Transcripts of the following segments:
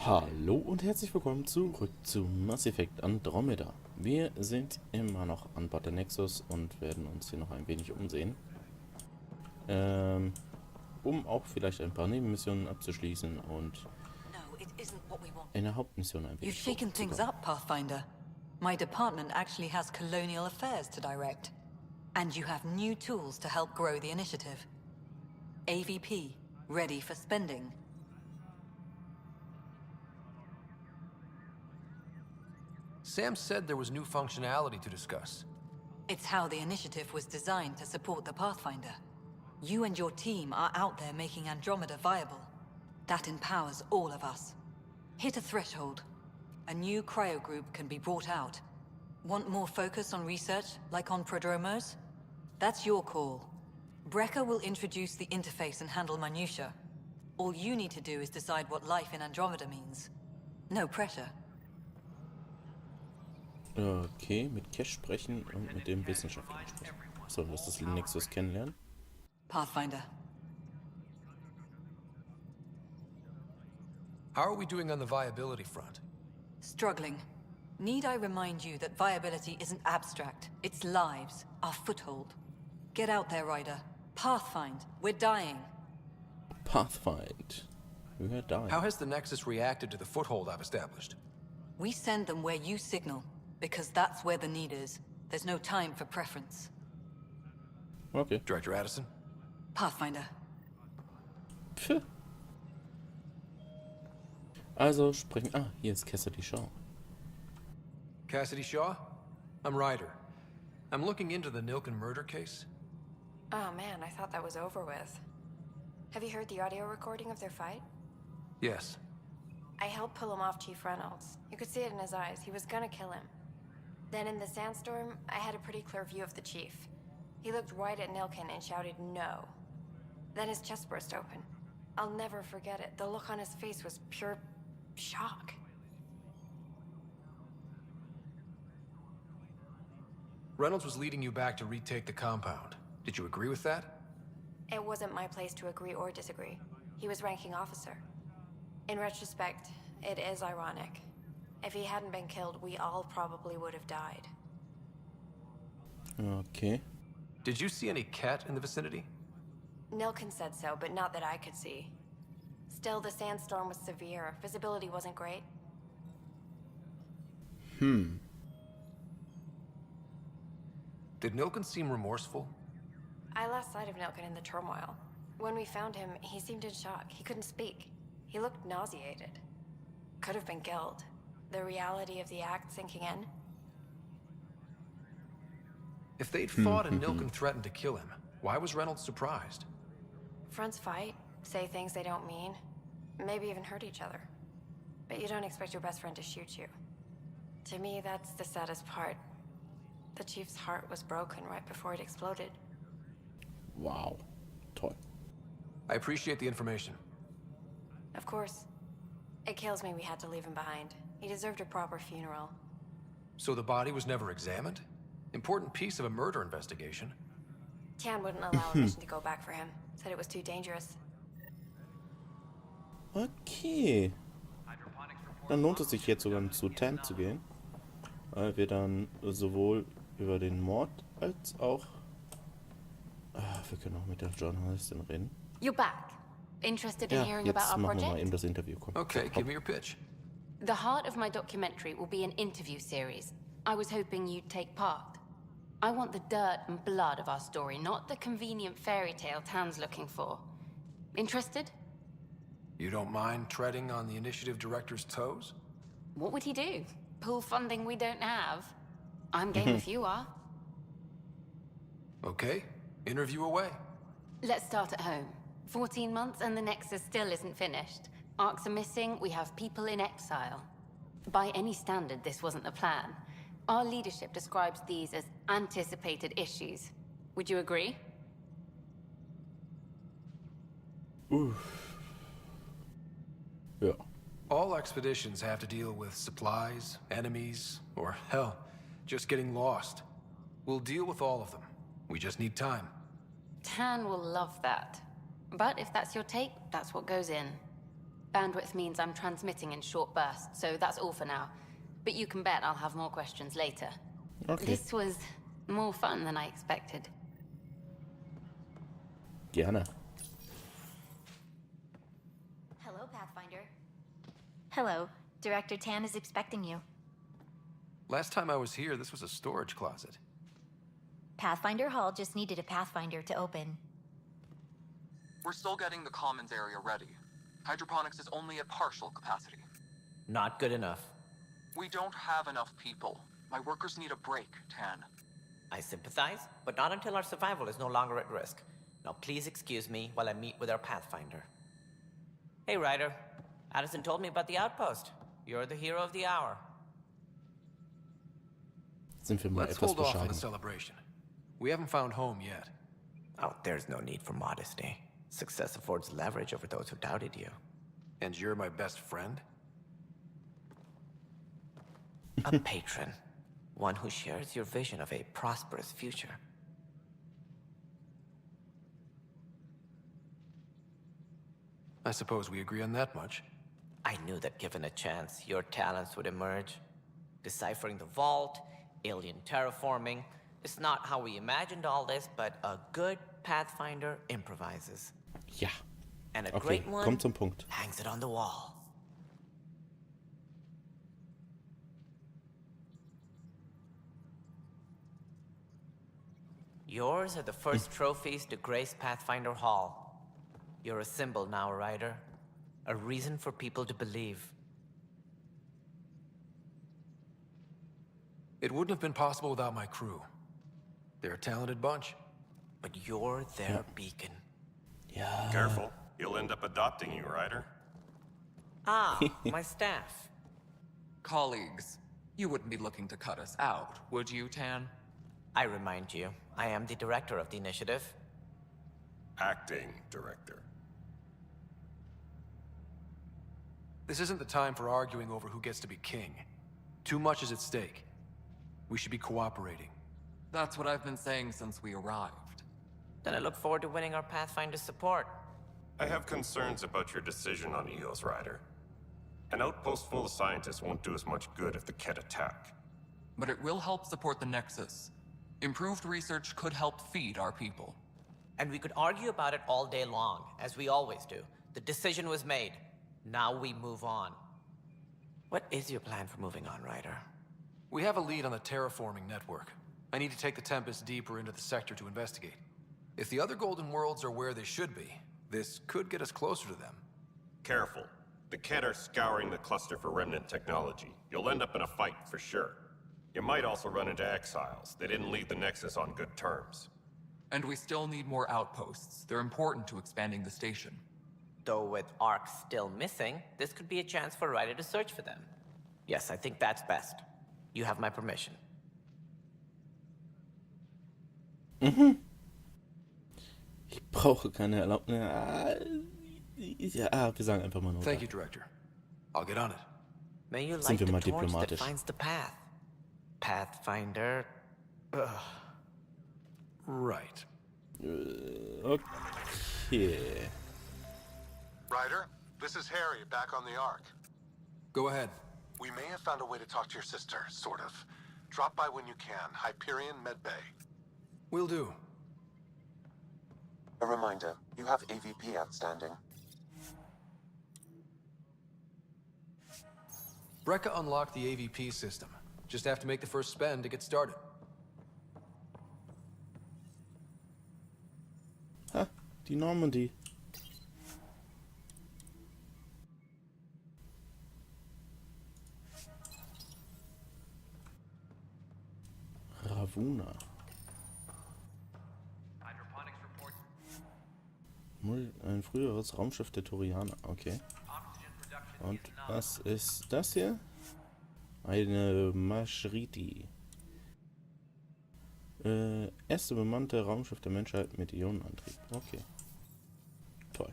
Hallo und herzlich willkommen zurück zu Mass Effect Andromeda. Wir sind immer noch an Bord der Nexus und werden uns hier noch ein wenig umsehen. Um auch vielleicht ein paar Nebenmissionen abzuschließen und eine Hauptmission ein wenig You've shaken things up, Pathfinder. My department actually has colonial affairs to direct. And you have new tools to help grow the initiative. AVP, ready for spending. Sam said there was new functionality to discuss. It's how the initiative was designed to support the Pathfinder. You and your team are out there making Andromeda viable. That empowers all of us. Hit a threshold. A new cryo group can be brought out. Want more focus on research, like on Prodromos? That's your call. Brecker will introduce the interface and handle minutiae. All you need to do is decide what life in Andromeda means. No pressure. Okay, mit Cash sprechen und mit dem Wissenschaftler sprechen. So, lass das Nexus kennenlernen. Pathfinder. How are we doing on the viability front? Struggling. Need I remind you that viability isn't abstract? It's lives, our foothold. Get out there, Ryder. Pathfind. We're dying. Pathfind. We're dying. How has the Nexus reacted to the foothold I've established? We send them where you signal, because that's where the need is. There's no time for preference. Okay. Director Addison? Pathfinder. Pfiff. Also sprechen... Ah, hier ist Cassidy Shaw. Cassidy Shaw? I'm Ryder. I'm looking into the Nilken murder case. Oh man, I thought that was over with. Have you heard the audio recording of their fight? Yes. I helped pull him off Chief Reynolds. You could see it in his eyes. He was gonna kill him. Then in the sandstorm, I had a pretty clear view of the Chief. He looked right at Nilken and shouted, "No." Then his chest burst open. I'll never forget it. The look on his face was pure shock. Reynolds was leading you back to retake the compound. Did you agree with that? It wasn't my place to agree or disagree. He was ranking officer. In retrospect, it is ironic. If he hadn't been killed, we all probably would have died. Okay. Did you see any cat in the vicinity? Nilken said so, but not that I could see. Still, the sandstorm was severe. Visibility wasn't great. Did Nilken seem remorseful? I lost sight of Nilken in the turmoil. When we found him, he seemed in shock. He couldn't speak. He looked nauseated. Could have been guilt. The reality of the act sinking in. If they'd fought and Nilken threatened to kill him, why was Reynolds surprised? Fronts fight, say things they don't mean, maybe even hurt each other. But you don't expect your best friend to shoot you. To me, that's the saddest part. The Chief's heart was broken right before it exploded. Wow. Toll. I appreciate the information. Of course. It kills me we had to leave him behind. He deserved a proper funeral. So the body was never examined? Important piece of a murder investigation. Tian wouldn't allow a mission to go back for him. Said it was too dangerous. Okay. Dann lohnt es sich jetzt sogar zu Tan zu gehen. Weil wir dann sowohl über den Mord als auch... wir können auch mit der Journalistin reden. You're back. Interested in Ja, hearing about jetzt our machen wir mal project? eben das Interview. Komm. Okay, give me your pitch. The heart of my documentary will be an interview series. I was hoping you'd take part. I want the dirt and blood of our story, not the convenient fairy tale Tan's looking for. Interested? You don't mind treading on the initiative director's toes? What would he do? Pull funding we don't have? I'm game if you are. Okay, interview away. Let's start at home. 14 months and the Nexus still isn't finished. Arcs are missing, we have people in exile. By any standard, this wasn't the plan. Our leadership describes these as anticipated issues. Would you agree? Ja. All expeditions have to deal with supplies, enemies, or hell, just getting lost. We'll deal with all of them. We just need time. Tan will love that. But if that's your take, that's what goes in. Bandwidth means I'm transmitting in short bursts, so that's all for now. But you can bet I'll have more questions later. Okay. This was more fun than I expected. Gerne. Hello, Pathfinder. Hello. Director Tan is expecting you. Last time I was here, this was a storage closet. Pathfinder Hall just needed a Pathfinder to open. We're still getting the commons area ready. Hydroponics is only at partial capacity. Not good enough. We don't have enough people. My workers need a break, Tan. I sympathize, but not until our survival is no longer at risk. Now please excuse me while I meet with our Pathfinder. Hey, Ryder. Addison told me about the outpost. You're the hero of the hour. Sind wir mal Let's etwas hold off on the bescheiden. celebration. We haven't found home yet. Oh, there's no need for modesty. Success affords leverage over those who doubted you. And you're my best friend? A patron. One who shares your vision of a prosperous future. I suppose we agree on that much. I knew that given a chance, your talents would emerge. Deciphering the vault, alien terraforming. It's not how we imagined all this, but a good Pathfinder improvises. Ja. And a Okay, great one komm zum Punkt. hangs it on the wall. Yours are the first trophies to grace Pathfinder Hall. You're a symbol now, Ryder. A reason for people to believe. It wouldn't have been possible without my crew. They're a talented bunch. But you're their beacon. Ja. Careful. He'll end up adopting you, Ryder. Ah, my staff. Colleagues, you wouldn't be looking to cut us out, would you, Tan? I remind you, I am the director of the initiative. Acting director. This isn't the time for arguing over who gets to be king. Too much is at stake. We should be cooperating. That's what I've been saying since we arrived. Then I look forward to winning our Pathfinder's support. I have concerns about your decision on Eos, Ryder. An outpost full of scientists won't do as much good if the Ket attack. But it will help support the Nexus. Improved research could help feed our people. And we could argue about it all day long, as we always do. The decision was made. Now we move on. What is your plan for moving on, Ryder? We have a lead on the terraforming network. I need to take the Tempest deeper into the sector to investigate. If the other Golden Worlds are where they should be, this could get us closer to them. Careful. The Ket are scouring the cluster for remnant technology. You'll end up in a fight for sure. You might also run into exiles. They didn't leave the Nexus on good terms. And we still need more outposts. They're important to expanding the station. Though with Ark still missing, this could be a chance for Ryder to search for them. Yes, I think that's best. You have my permission. Ich brauche keine Erlaubnis. Ja, wir sagen einfach mal nur. Thank you, Director. I'll get on it. May you Sind light wir the mal torch that diplomatisch. finds the path. Pathfinder. Ugh. Right. Okay. Ryder, this is Harry, back on the Ark. Go ahead. We may have found a way to talk to your sister, sort of. Drop by when you can. Hyperion Medbay. Will do. A reminder, you have AVP outstanding. Brekka unlocked the AVP system. Just have to make the first spend to get started. Ha, die Normandy. Ravuna. Ein früheres Raumschiff der Turianer. Okay. Und was ist das hier? Eine Maschriti. Erste bemannte Raumschiff der Menschheit mit Ionenantrieb. Okay. Toll.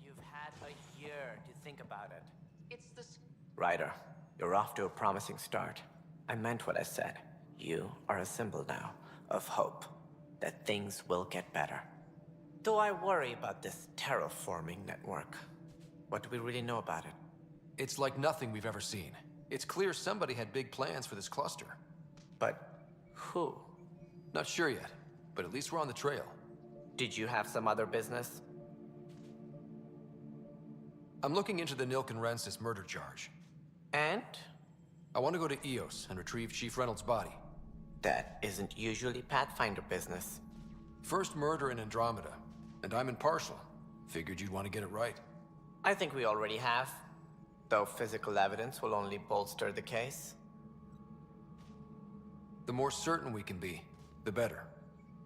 You've had a year to think about it. It's the... Ryder, you're off to a promising start. I meant what I said. You are a symbol now of hope, that things will get better. Though I worry about this terraforming network. What do we really know about it? It's like nothing we've ever seen. It's clear somebody had big plans for this cluster. But who? Not sure yet, but at least we're on the trail. Did you have some other business? I'm looking into the Nilkenrensis murder charge. And? I want to go to Eos and retrieve Chief Reynolds' body. That isn't usually Pathfinder business. First murder in Andromeda, and I'm impartial. Figured you'd want to get it right. I think we already have. Though physical evidence will only bolster the case. The more certain we can be, the better.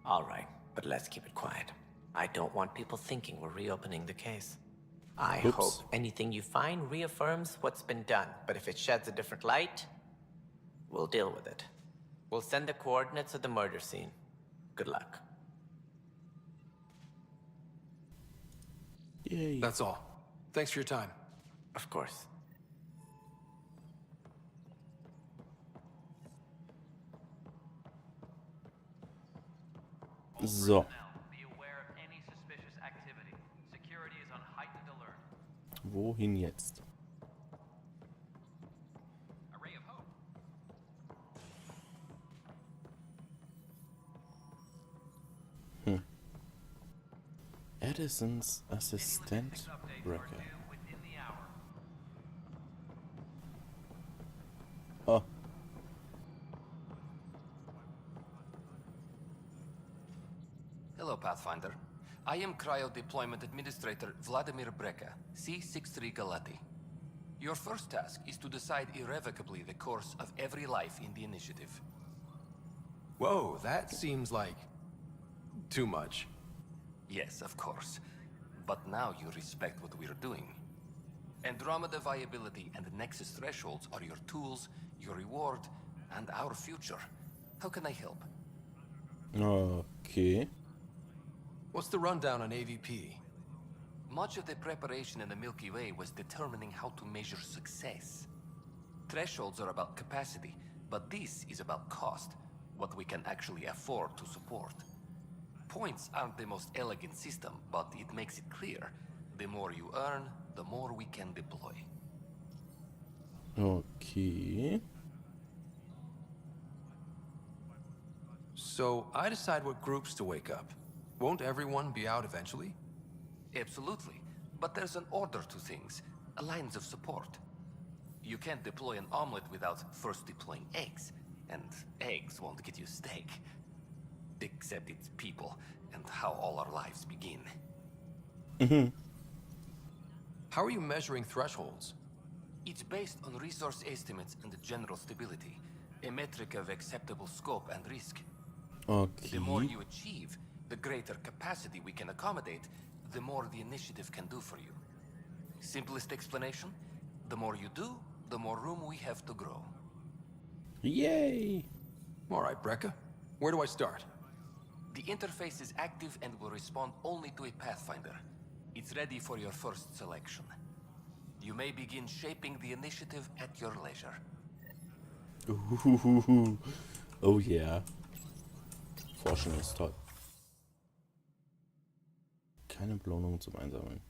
All right, but let's keep it quiet. I don't want people thinking we're reopening the case. I hope anything you find reaffirms what's been done, but if it sheds a different light, we'll deal with it. We'll send the coordinates of the murder scene. Good luck. Yay. That's all. Thanks for your time. Of course. So. Wohin jetzt? Edisons Assistent Wrecker. Oh. Hello, Pathfinder. I am Cryo Deployment Administrator Vladimir Breka, C-63 Galati. Your first task is to decide irrevocably the course of every life in the initiative. Whoa, that seems like... too much. Yes, of course. But now you respect what we're doing. Andromeda viability and Nexus thresholds are your tools, your reward, and our future. How can I help? Okay. What's the rundown on AVP? Much of the preparation in the Milky Way was determining how to measure success. Thresholds are about capacity, but this is about cost, what we can actually afford to support. Points aren't the most elegant system, but it makes it clear. The more you earn, the more we can deploy. Okay. So I decide what groups to wake up. Won't everyone be out eventually? Absolutely. But there's an order to things, lines of support. You can't deploy an omelet without first deploying eggs, and eggs won't get you steak. Except it's people, and how all our lives begin. How are you measuring thresholds? It's based on resource estimates and general stability, a metric of acceptable scope and risk. Okay. The more you achieve, the greater capacity we can accommodate, the more the initiative can do for you. Simplest explanation, the more you do, the more room we have to grow. Yay! All right, Breka. Where do I start? The interface is active and will respond only to a Pathfinder. It's ready for your first selection. You may begin shaping the initiative at your leisure. Oh yeah. Forschung ist toll. Keine Belohnung zum Einsammeln.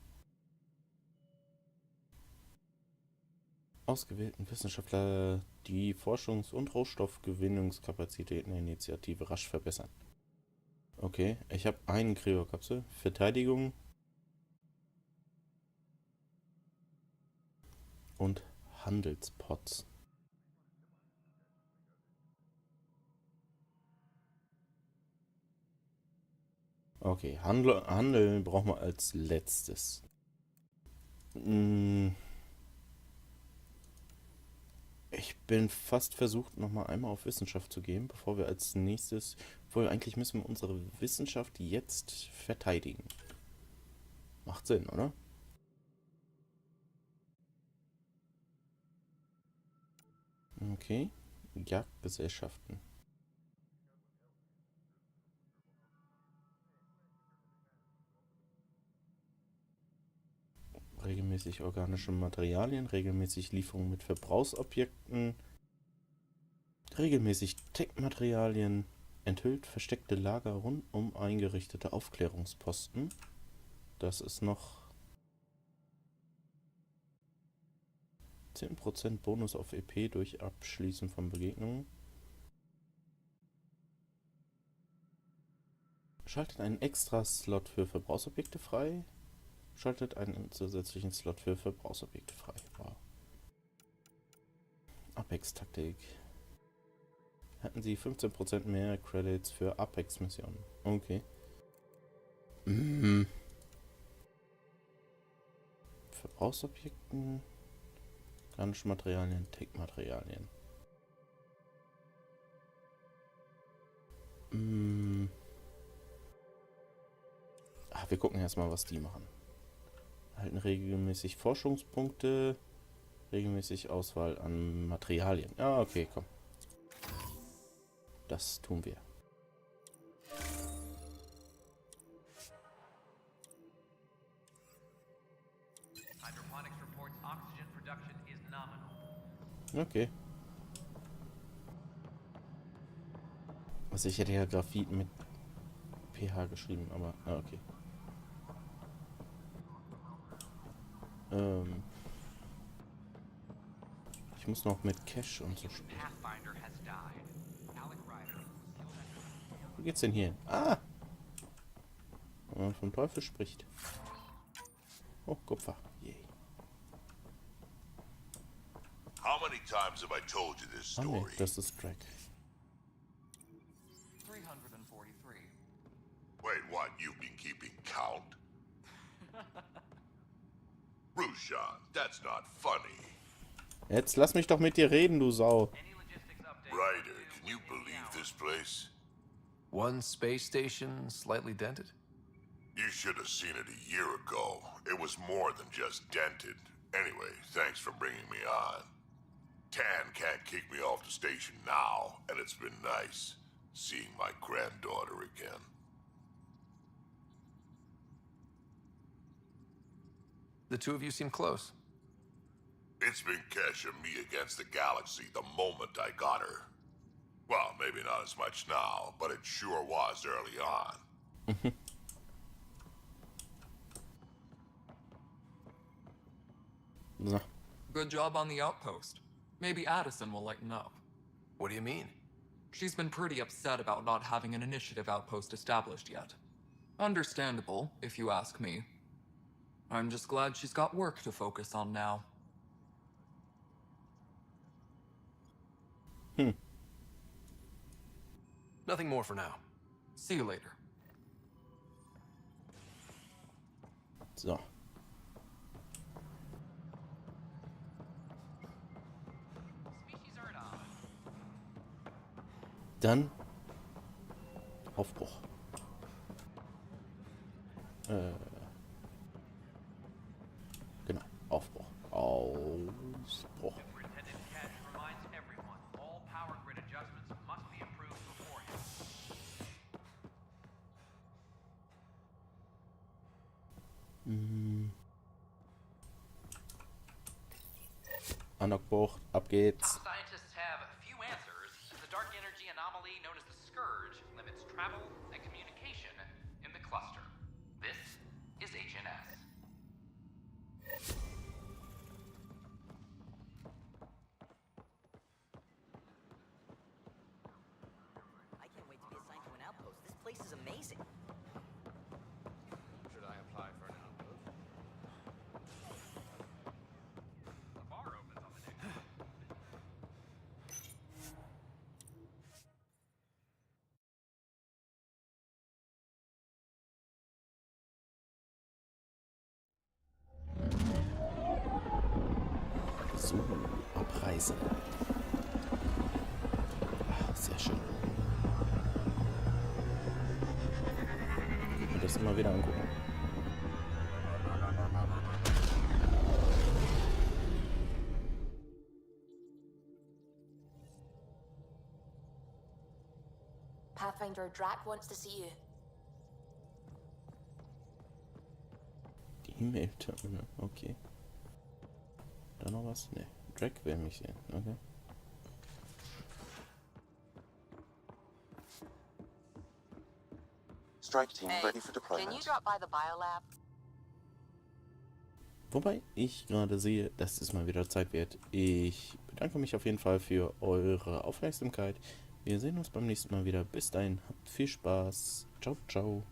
Ausgewählten Wissenschaftler die Forschungs- und Rohstoffgewinnungskapazitäten der Initiative rasch verbessern. Okay, ich habe einen Kryokapsel. Verteidigung und Handelspots. Okay, Handeln brauchen wir als letztes. Ich bin fast versucht, nochmal einmal auf Wissenschaft zu gehen, bevor wir als nächstes... Obwohl, eigentlich müssen wir unsere Wissenschaft jetzt verteidigen. Macht Sinn, oder? Okay. Jagdgesellschaften. Regelmäßig organische Materialien, regelmäßig Lieferung mit Verbrauchsobjekten. Regelmäßig Tech-Materialien. Enthüllt versteckte Lager rund um eingerichtete Aufklärungsposten. Das ist noch 10% Bonus auf EP durch Abschließen von Begegnungen. Schaltet einen extra Slot für Verbrauchsobjekte frei. Schaltet einen zusätzlichen Slot für Verbrauchsobjekte frei. Wow. Apex-Taktik. Hatten Sie 15% mehr Credits für Apex-Missionen. Okay. Verbrauchsobjekten. Organische Materialien, Tech-Materialien. Wir gucken erstmal, was die machen. Erhalten regelmäßig Forschungspunkte. Regelmäßig Auswahl an Materialien. Ah, okay, komm. Das tun wir. Okay. Also ich hätte ja Graphit mit PH geschrieben, aber... okay. Ich muss noch mit Cash und so spielen. Wo geht's denn hier hin? Wenn man vom Teufel spricht. Oh, Kupfer. Yay. How many times have I told you this story? Nee, das ist Drag. 343. Wait, what? You've been keeping count? Rushan, that's not funny. Jetzt lass mich doch mit dir reden, du Sau. Ryder, can you believe this place? One space station slightly dented? You should have seen it a year ago. It was more than just dented. Anyway, thanks for bringing me on. Tan can't kick me off the station now, and it's been nice seeing my granddaughter again. The two of you seem close. It's been Kesh and me against the galaxy the moment I got her. Well, maybe not as much now, but it sure was early on. So. Good job on the outpost. Maybe Addison will lighten up. What do you mean? She's been pretty upset about not having an initiative outpost established yet. Understandable, if you ask me. I'm just glad she's got work to focus on now. Nothing more for now. See you later. So. Dann Aufbruch. Genau, Aufbruch. Ausbruch. Anokbucht, ab geht's. Scientists have few answers. The dark energy anomaly known as the Scourge limits travel and communication in the cluster. This is HNS. I can't wait to be assigned to an outpost. This place is amazing. Should I apply for an outpost? The bar opens on the next. So, Abreise. Sehr schön. Ich will das immer wieder angucken. Pathfinder Drac wants to see you. Die E-Mail-Terminal, okay. Da noch was? Ne, Drake will mich sehen, okay. Strike team ready for deployment. Can you drop by the biolab? Wobei ich gerade sehe, dass es mal wieder Zeit wird. Ich bedanke mich auf jeden Fall für eure Aufmerksamkeit. Wir sehen uns beim nächsten Mal wieder. Bis dahin, habt viel Spaß. Ciao, ciao.